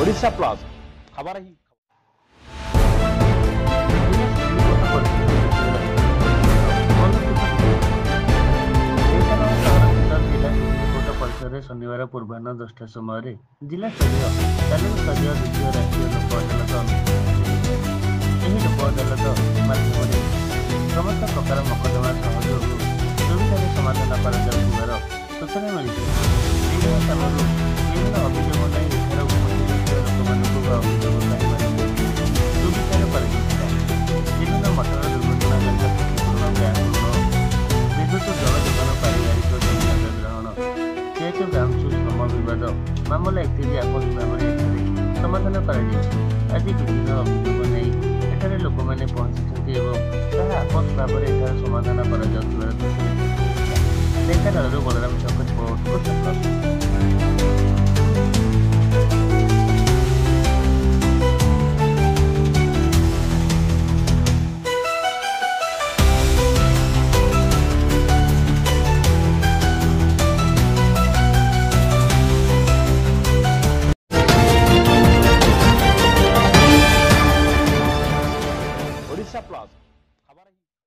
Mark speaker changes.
Speaker 1: Odisha plus खबर ही
Speaker 2: शनिवार पूर्वाह्न 10टा समय जिला स्तरीय तालीम स्तरीय द्वितीय राष्ट्रीय लोक अदालत अनुष्ठित लोक अदालत माध्यम समस्त प्रकार मकदमा सहयोग सुविधार समाधान कर सूचना मिली विभिन्न स्थानू विभिन्न अभियोग नहीं एठार उपस्थित लोक अभियोग सुविचार कर विभिन्न मटर दुर्घटना जनित क्षतिपूर्ण ब्यांक ऋण विद्युत जल जोगान पारिवारिक जमीन ग्रहण चेक बाउंस श्रम विवाद मामला इत्यादि आपस भाव में समाधान कर आज विभिन्न अभियोग नहीं एठारे लोक मैंने पहुंची आपस भाव में समाधान कर ढेंकानाल बलराम चौक रिपोर्ट।